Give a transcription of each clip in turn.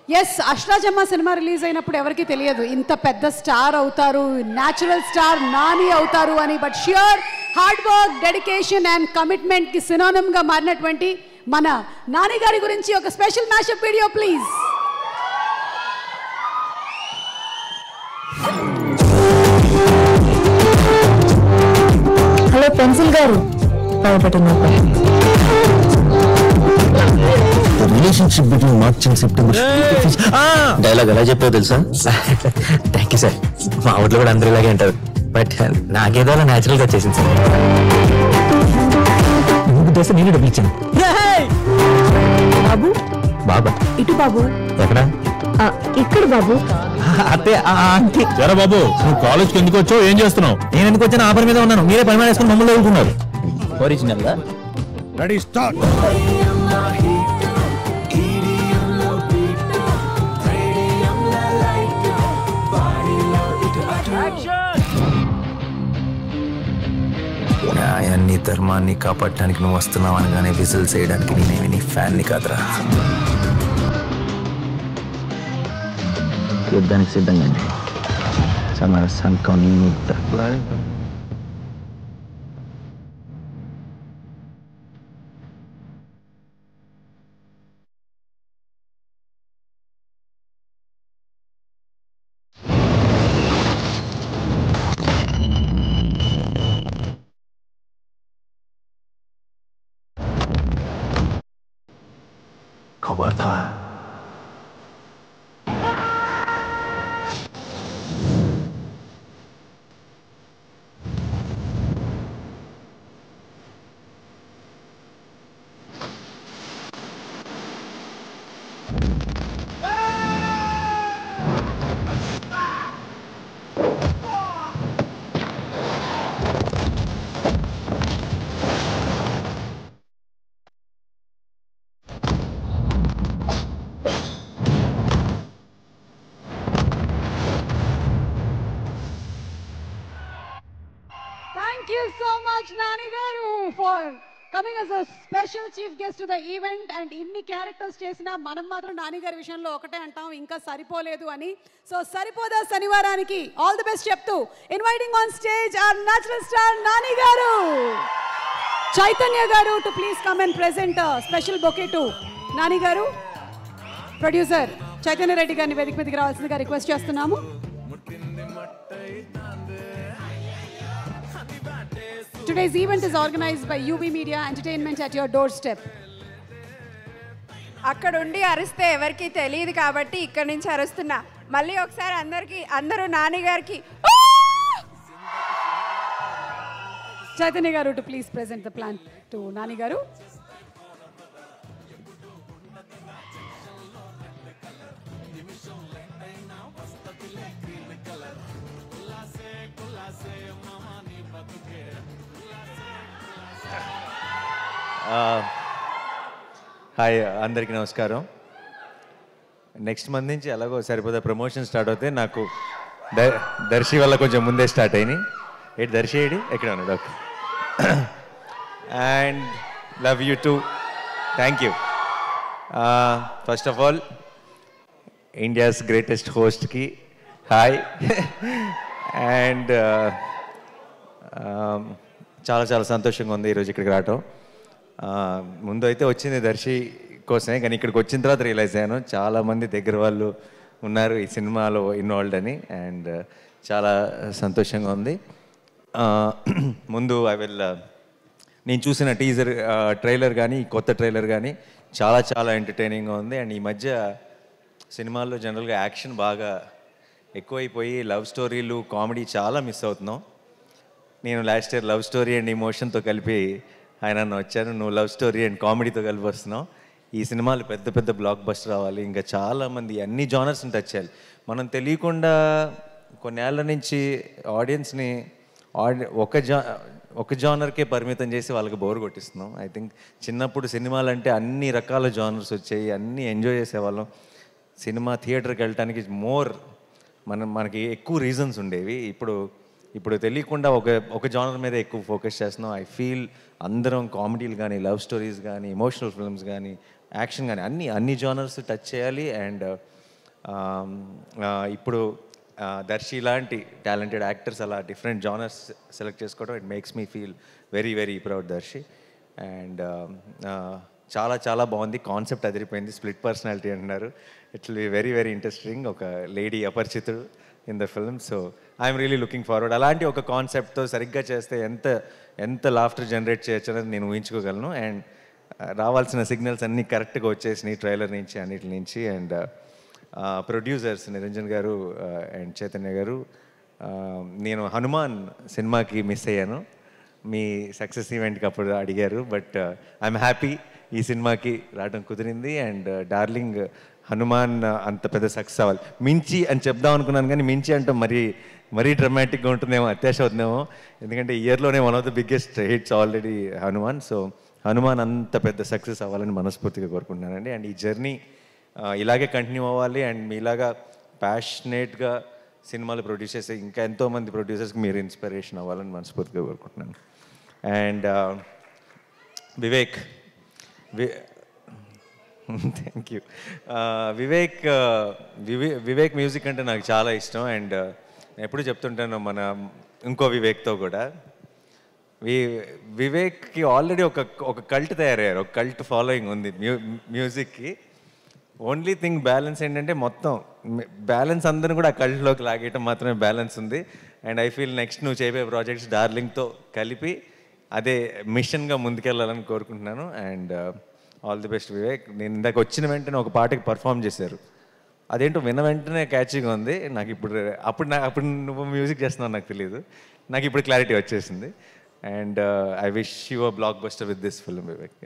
Yes, Ashta Chamma cinema release అయినప్పుడు ఎవరికి తెలియదు ఇంత పెద్ద స్టార్ అవుతారు, న్యాచురల్ స్టార్ నాని అవుతారు అని. But sure hard work, dedication and commitment కి సినోనిమ్ గా మారినటువంటి మన నాని గారి గురించి ఒక special mashup video please. Hello pencil garu, relationship between March and September. Dialogue ఎలా చెప్పావు తెలుసా? Thank you sir. మా ఊర్లో కూడా అందరూ ఇలాగే అంటారు, బట్ నాకేదో అలా న్యాచురల్ గా వచ్చేసింది సార్. నేను డబ్బులు ఇచ్చాను. బాబు బాబా ఇటు బాబు. ఎక్కడ? ఇక్కడ బాబు. అత్తే ఆంటీ. సరే బాబు, నువ్వు కాలేజ్కి ఎందుకు వచ్చావు, ఏం చేస్తున్నావు? నేను ఎందుకు వచ్చాను? ఆఫర్ మీద ఉన్నాను, మీరే పని వేసుకుని మమ్మల్ని చదువుకున్నారు. ఒరిజినల్ గా రెడీ స్టార్ట్. న్యాయాన్ని ధర్మాన్ని కాపాడటానికి నువ్వు వస్తున్నావు అనగానే విజిల్స్ వేయడానికి నేనేమి నీ ఫ్యాన్ని కాదురా. యుద్ధానికి సిద్ధంగా సమర సంకం నీ ముద్ద. खबरदार Thank you so much Nani garu for coming as a special chief guest to the event. And inni characters chesina manam matram Nani garu vishayamlo okate antam inka saripoledu ani. So saripoda sanivaraniki all the best cheptu inviting on stage our natural star Nani garu. Chaitanya garu to please come and present a special bouquet to Nani garu. Producer Chaitanya Reddy garni vedika meediki ravalsinదిగా request చేస్తున్నాము. Today's event is organized by UV Media Entertainment at your doorstep. అక్కడ ఉండి అరిస్తే ఎవరికి తెలియదు కాబట్టి ఇక్కడ నుంచి అరుస్తున్నా. మళ్ళీ ఒకసారి అందరూ నాని గారికి Chaitanya garu to please present the plant to Nani garu. Hi, అందరికీ నమస్కారం. నెక్స్ట్ మంత్ నుంచి ఎలాగో సరిపోతే ప్రమోషన్ స్టార్ట్ అవుతాయి. నాకు దర్శి వల్ల కొంచెం ముందే స్టార్ట్ అయినాయి. ఏంటి దర్శి ఏడి ఎక్కడ ఉన్నాడు? Okay. And love you too. Thank you. First of all India's greatest హోస్ట్కి హాయ్. అండ్ చాలా చాలా సంతోషంగా ఉంది ఈరోజు ఇక్కడికి రావటం. ముందు అయితే వచ్చింది దర్శి కోసమే, కానీ ఇక్కడికి వచ్చిన తర్వాత రియలైజ్ అయ్యాను చాలామంది దగ్గర వాళ్ళు ఉన్నారు ఈ సినిమాలో ఇన్వాల్వ్డ్ అని. అండ్ చాలా సంతోషంగా ఉంది. ముందు నేను చూసిన టీజర్ ట్రైలర్ కానీ కొత్త ట్రైలర్ కానీ చాలా చాలా ఎంటర్టైనింగ్గా ఉంది. అండ్ ఈ మధ్య సినిమాల్లో జనరల్గా యాక్షన్ బాగా ఎక్కువైపోయి లవ్ స్టోరీలు కామెడీ చాలా మిస్ అవుతున్నాం. నేను last year love story and ఇమోషన్తో కలిపి ఆయన వచ్చాను, నువ్వు లవ్ స్టోరీ అండ్ కామెడీతో కలిపి వస్తున్నావు. ఈ సినిమాలు పెద్ద పెద్ద బ్లాక్ బస్టర్ రావాలి, ఇంకా చాలామంది అన్ని జానర్స్ని టచ్ చేయాలి. మనం తెలియకుండా కొన్నేళ్ల నుంచి ఆడియన్స్ని ఒక జానర్కే పరిమితం చేసి వాళ్ళకి బోర్ కొట్టిస్తున్నాం. ఐ థింక్ చిన్నప్పుడు సినిమాలు అంటే అన్ని రకాల జానర్స్ వచ్చాయి, అన్నీ ఎంజాయ్ చేసేవాళ్ళం. సినిమా థియేటర్కి వెళ్ళటానికి మనకి ఎక్కువ రీజన్స్ ఉండేవి. ఇప్పుడు తెలియకుండా ఒక జానర్ మీద ఎక్కువ ఫోకస్ చేస్తున్నాం. ఐ ఫీల్ అందరం కామెడీలు కానీ లవ్ స్టోరీస్ కానీ ఎమోషనల్ ఫిల్మ్స్ కానీ యాక్షన్ కానీ అన్ని జానర్స్ టచ్ చేయాలి. అండ్ ఇప్పుడు దర్శి లాంటి టాలెంటెడ్ యాక్టర్స్ అలా డిఫరెంట్ జానర్స్ సెలెక్ట్ చేసుకోవడం it makes me feel very very proud Darshi. And చాలా బాగుంది, కాన్సెప్ట్ అదిరిపోయింది. స్ప్లిట్ పర్సనాలిటీ అంటున్నారు. It will be very very interesting. ఒక lady Aparichitudu in the film. So I'm really looking forward. అలాంటి ఒక కాన్సెప్ట్తో సరిగ్గా చేస్తే ఎంత లాఫ్టర్ జనరేట్ చేయొచ్చు అనేది నేను ఊహించుకోగలను. అండ్ రావాల్సిన సిగ్నల్స్ అన్నీ కరెక్ట్గా వచ్చేసినాయి ట్రైలర్ నుంచి అన్నిటి నుంచి. అండ్ ప్రొడ్యూసర్స్ నిరంజన్ గారు అండ్ చైతన్య గారు, నేను హనుమాన్ సినిమాకి మిస్ అయ్యాను. మీ సక్సెస్ ఈవెంట్కి అప్పుడు అడిగారు, బట్ ఐఎమ్ హ్యాపీ ఈ సినిమాకి రావడం కుదిరింది. అండ్ డార్లింగ్ హనుమాన్ అంత పెద్ద సక్సెస్ అవ్వాలి. మించి అని చెప్దాం అనుకున్నాను, కానీ మించి అంటే మరీ డ్రమాటిక్గా ఉంటుందేమో, అత్యాశ అవుతుందేమో. ఎందుకంటే ఇయర్లోనే one of the biggest hits already Hanuman. So Hanuman అంత పెద్ద సక్సెస్ అవ్వాలని మనస్ఫూర్తిగా కోరుకుంటున్నానండి. అండ్ ఈ జర్నీ ఇలాగే కంటిన్యూ అవ్వాలి. అండ్ మీలాగా ప్యాషనేట్గా సినిమాలు ప్రొడ్యూస్ చేసే ఇంకా ఎంతోమంది ప్రొడ్యూసర్స్కి మీరు ఇన్స్పిరేషన్ అవ్వాలని మనస్ఫూర్తిగా కోరుకుంటున్నాను. And Vivek thank you. Vivek music అంటే నాకు చాలా ఇష్టం. అండ్ నేను ఎప్పుడు చెప్తుంటాను మన ఇంకో వివేక్తో కూడా, వివేక్కి ఆల్రెడీ ఒక కల్ట్ తయారయ్యారు, ఒక కల్ట్ ఫాలోయింగ్ ఉంది మ్యూజిక్కి. ఓన్లీ థింగ్ బ్యాలెన్స్ ఏంటంటే మొత్తం బ్యాలెన్స్ అందరిని కూడా ఆ కల్ట్లోకి లాగేయటం మాత్రమే బ్యాలెన్స్ ఉంది. అండ్ ఐ ఫీల్ నెక్స్ట్ నువ్వు చేయబోయే ప్రాజెక్ట్స్ డార్లింగ్తో కలిపి అదే మిషన్గా ముందుకెళ్ళాలని కోరుకుంటున్నాను. And all the best Vivek. నేను ఇందాక వచ్చిన వెంటనే ఒక పాటకి పర్ఫామ్ చేశారు, అదేంటో విన్న వెంటనే క్యాచీగా ఉంది నాకు. అప్పుడు నువ్వు మ్యూజిక్ చేస్తున్నావు నాకు తెలియదు, నాకు ఇప్పుడు క్లారిటీ వచ్చేసింది. And I wish you a blockbuster with this film Vivek.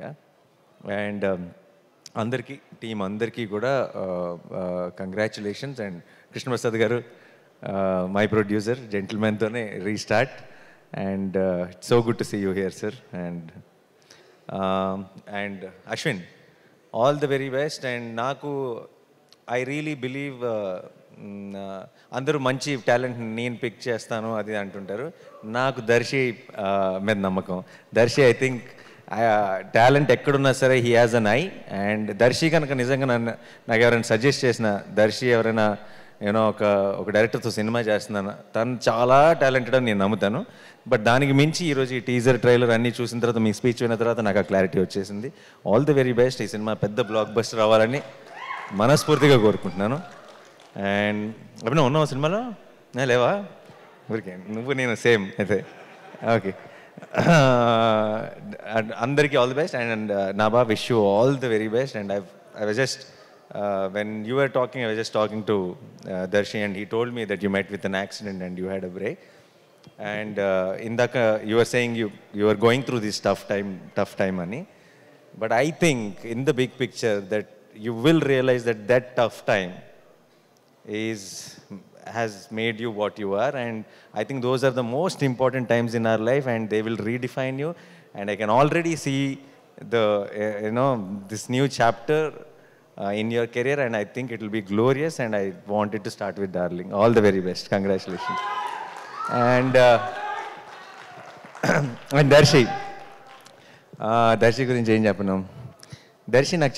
And team అందరికీ కూడా congratulations. And Krishnaprasad garu my producer, జెంటిల్మెన్తోనే restart. And it's so good to see you here sir. And Ashwin, all the very best. And నాకు I really believe అందరూ మంచి talent నేను pick చేస్తాను అది అంటుంటారు. నాకు దర్శి మీద నమ్మకం. దర్శి ఐ థింక్ టాలెంట్ ఎక్కడున్నా సరే he has an eye. And Darshi కనుక నిజంగా నాకు ఎవరైనా సజెస్ట్ చేసిన, దర్శి ఎవరైనా ఒక డైరెక్టర్తో సినిమా చేస్తున్నాను, తను చాలా టాలెంటెడ్ అని నేను నమ్ముతాను. బట్ దానికి మించి ఈరోజు ఈ టీజర్ ట్రైలర్ అన్నీ చూసిన తర్వాత, మీ స్పీచ్ విన్న తర్వాత నాకు ఆ క్లారిటీ వచ్చేసింది. All the very best. ఈ సినిమా పెద్ద బ్లాక్ బస్టర్ అవ్వాలని మనస్ఫూర్తిగా కోరుకుంటున్నాను. అండ్ అప్పుడు ఉన్నావు సినిమాలో లేవా? ఊరికే నువ్వు నేను సేమ్ అయితే. ఓకే, అందరికీ all the best. And Naba, wish you all the very best. And I was just when you were talking, I was just talking to Darshi, and he told me that you met with an accident and you had a break. And you were saying you were going through this tough time ani. But I think in the big picture that you will realize that tough time has made you what you are. And I think those are the most important times in our life, and they will redefine you. And I can already see this new chapter in your career, and I think it will be glorious. And I wanted to start with Darling. All the very best. Congratulations. And Darshi గురించి ఏం చెప్పను. దర్శి నాకు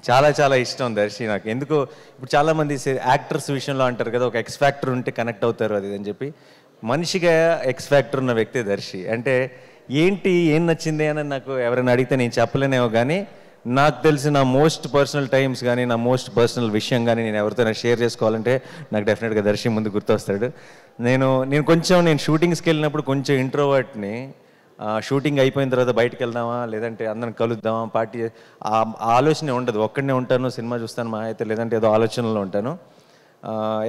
చాలా ఇష్టం. దర్శి నాకు ఎందుకో, ఇప్పుడు చాలామంది యాక్టర్స్ విషయంలో అంటారు కదా, ఒక ఎక్స్ ఫ్యాక్టర్ ఉంటే కనెక్ట్ అవుతారు అది అని చెప్పి. మనిషిగా ఎక్స్ ఫ్యాక్టర్ ఉన్న వ్యక్తే దర్శి. అంటే ఏం నచ్చింది అని నాకు ఎవరైనా అడిగితే నేను చెప్పలేనేమో, కానీ నాకు తెలిసిన మోస్ట్ పర్సనల్ టైమ్స్ కానీ, నా మోస్ట్ పర్సనల్ విషయం కానీ నేను ఎవరితో షేర్ చేసుకోవాలంటే నాకు డెఫినెట్గా దర్శి ముందు గుర్తొస్తాడు. నేను షూటింగ్స్కి వెళ్ళినప్పుడు కొంచెం ఇంట్రోవర్ట్ని. షూటింగ్ అయిపోయిన తర్వాత బయటకు వెళ్దామా, లేదంటే అందరిని కలుద్దామా, పార్టీ, ఆ ఆలోచన ఉండదు. ఒక్కడనే ఉంటాను, సినిమా చూస్తాను మా అయితే, లేదంటే ఏదో ఆలోచనలో ఉంటాను.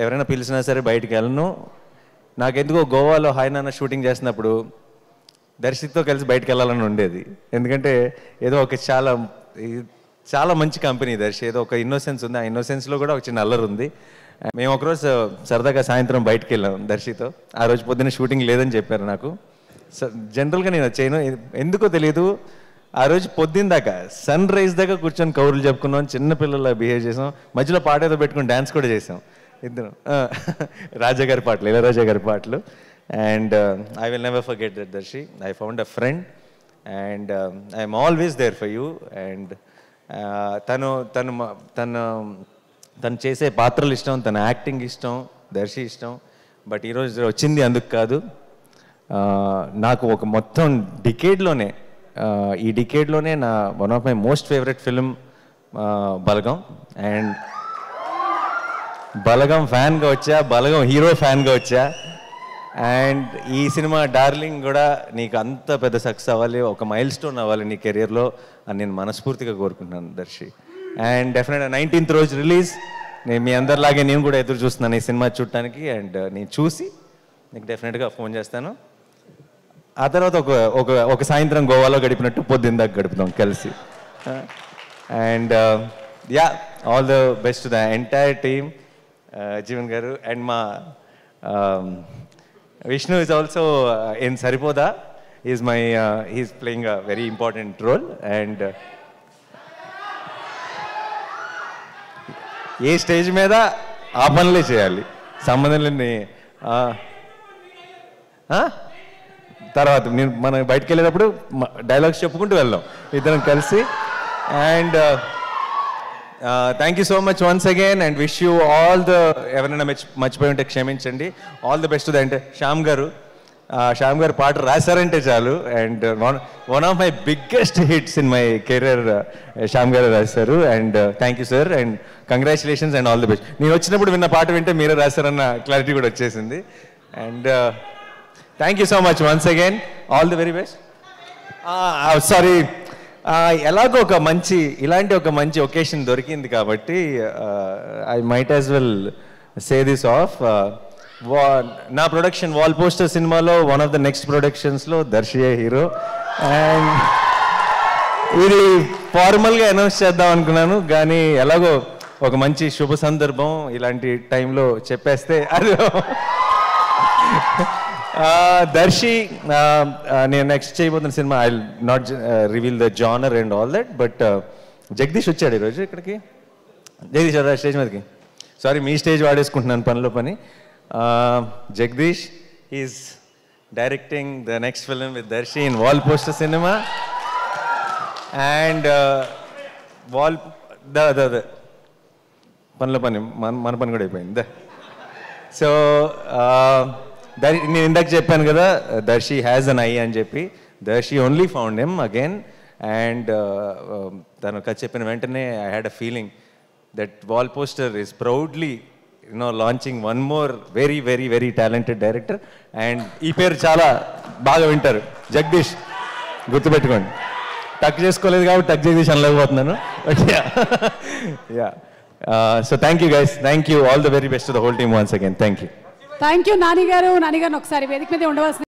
ఎవరైనా పిలిచినా సరే బయటికి వెళ్ళను. నాకెందుకో గోవాలో హాయ్ నాన్న షూటింగ్ చేసినప్పుడు దర్శితో కలిసి బయటకు వెళ్ళాలని ఉండేది. ఎందుకంటే ఏదో ఒక చాలా మంచి కంపెనీ దర్శి, ఏదో ఒక ఇన్నోసెన్స్ ఉంది. ఆ ఇన్నోసెన్స్లో కూడా ఒక చిన్న అల్లరి ఉంది. మేము ఒకరోజు సరదాగా సాయంత్రం బయటకు వెళ్ళాం దర్శితో. ఆ రోజు పొద్దున్న షూటింగ్ లేదని చెప్పారు నాకు. జనరల్గా నేను చేయను, ఎందుకో తెలియదు. ఆ రోజు పొద్దున్న దాకా సన్ రైజ్ దాకా కూర్చొని కౌరులు చెప్పుకున్నాం, చిన్నపిల్లల బిహేవ్ చేసాం, మధ్యలో పాట ఏదో పెట్టుకుని డ్యాన్స్ కూడా చేసాం ఇద్దరు. రాజా గారి పాటలు, ఇళయరాజా గారి పాటలు. And I will never forget that Darshi. I found a friend and I'm always there for you. And తను తను తను తను చేసే పాత్రలు ఇష్టం, తన యాక్టింగ్ ఇష్టం, దర్శి ఇష్టం. బట్ ఈరోజు వచ్చింది అందుకు కాదు. నాకు ఒక మొత్తం డికేడ్లోనే ఈ డికేడ్లోనే నా one of my most favourite film Balagam. And Balagam ఫ్యాన్గా వచ్చా, బలగం హీరో ఫ్యాన్గా వచ్చా. అండ్ ఈ సినిమా డార్లింగ్ కూడా నీకు అంత పెద్ద సక్సెస్ అవ్వాలి, ఒక మైల్ స్టోన్ అవ్వాలి నీ కెరియర్లో అని నేను మనస్ఫూర్తిగా కోరుకుంటున్నాను దర్శి. అండ్ డెఫినెట్గా 19th రోజు రిలీజ్. నేను మీ అందరిలాగే నేను కూడా ఎదురు చూస్తున్నాను ఈ సినిమా చూడటానికి. అండ్ నేను చూసి నీకు డెఫినెట్గా ఫోన్ చేస్తాను. ఆ తర్వాత ఒక సాయంత్రం గోవాలో గడిపినట్టు పొద్దుందాక గడుపుతాం కలిసి. And yeah, all the best to the entire team. Jeevan గారు అండ్ మా Vishnu is also in Saripoda. He's playing a very important role. And A stage మీద ఆ పనులే చేయాలి, సంబంధం లేని. తర్వాత మనం బయటకు వెళ్ళేటప్పుడు డైలాగ్స్ చెప్పుకుంటూ వెళ్దాం ఇద్దరం కలిసి. And thank you so much once again and wish you all the, ఎవరైనా మర్చిపోయి ఉంటే క్షమించండి. All the best. అంటే శ్యామ్ గారు పాట రాశారంటే చాలు. And one of my biggest hits in my career Shyam గారు రాశారు. And thank you sir and congratulations and all the best. నేను వచ్చినప్పుడు విన్న పాట వింటే మీరే రాశారన్న క్లారిటీ కూడా వచ్చేసింది. And thank you so much once again. All the very best. Sorry, ఎలాగో ఇలాంటి ఒక మంచి ఒకేషన్ దొరికింది కాబట్టి I might as well say this off. నా ప్రొడక్షన్ వాల్ పోస్టర్ సినిమాలో వన్ ఆఫ్ ద నెక్స్ట్ ప్రొడక్షన్స్లో దర్శియే హీరో. అండ్ ఇది ఫార్మల్గా అనౌన్స్ చేద్దాం అనుకున్నాను, కానీ ఎలాగో ఒక మంచి శుభ సందర్భం ఇలాంటి టైంలో చెప్పేస్తే అది. దర్శి నేను నెక్స్ట్ చేయబోతున్న సినిమా I not reveal the genre and all that. But Jagadish వచ్చాడు ఈరోజు ఇక్కడికి. జగదీష్ స్టేజ్ మీదకి. సారీ, మీ స్టేజ్ వాడేసుకుంటున్నాను పనిలో పని. Jagadish is directing the next film with Darshi in Wall Poster సినిమా. అండ్ పనిలో పని మన పని కూడా అయిపోయింది. సో నేను ఇందాక చెప్పాను కదా, దర్శి హ్యాజ్ అన్ ఐ అని చెప్పి. Darshi only found him again. And తను కథ చెప్పిన వెంటనే I had a feeling that Wall Poster is proudly launching one more very very very talented director. And ఈ పేరు చాలా బాగా వింటారు, జగదీష్. గుర్తుపెట్టుకోండి. టక్ చేసుకోలేదు కాబట్టి టక్ జగదీష్ అనలేకపోతున్నాను. Yeah. So thank you guys. Thank you. All the very best to the whole team once again. Thank you. Thank you Nani garu. Nani గారిని ఒకసారి వేదిక మీద ఉండవలసింది.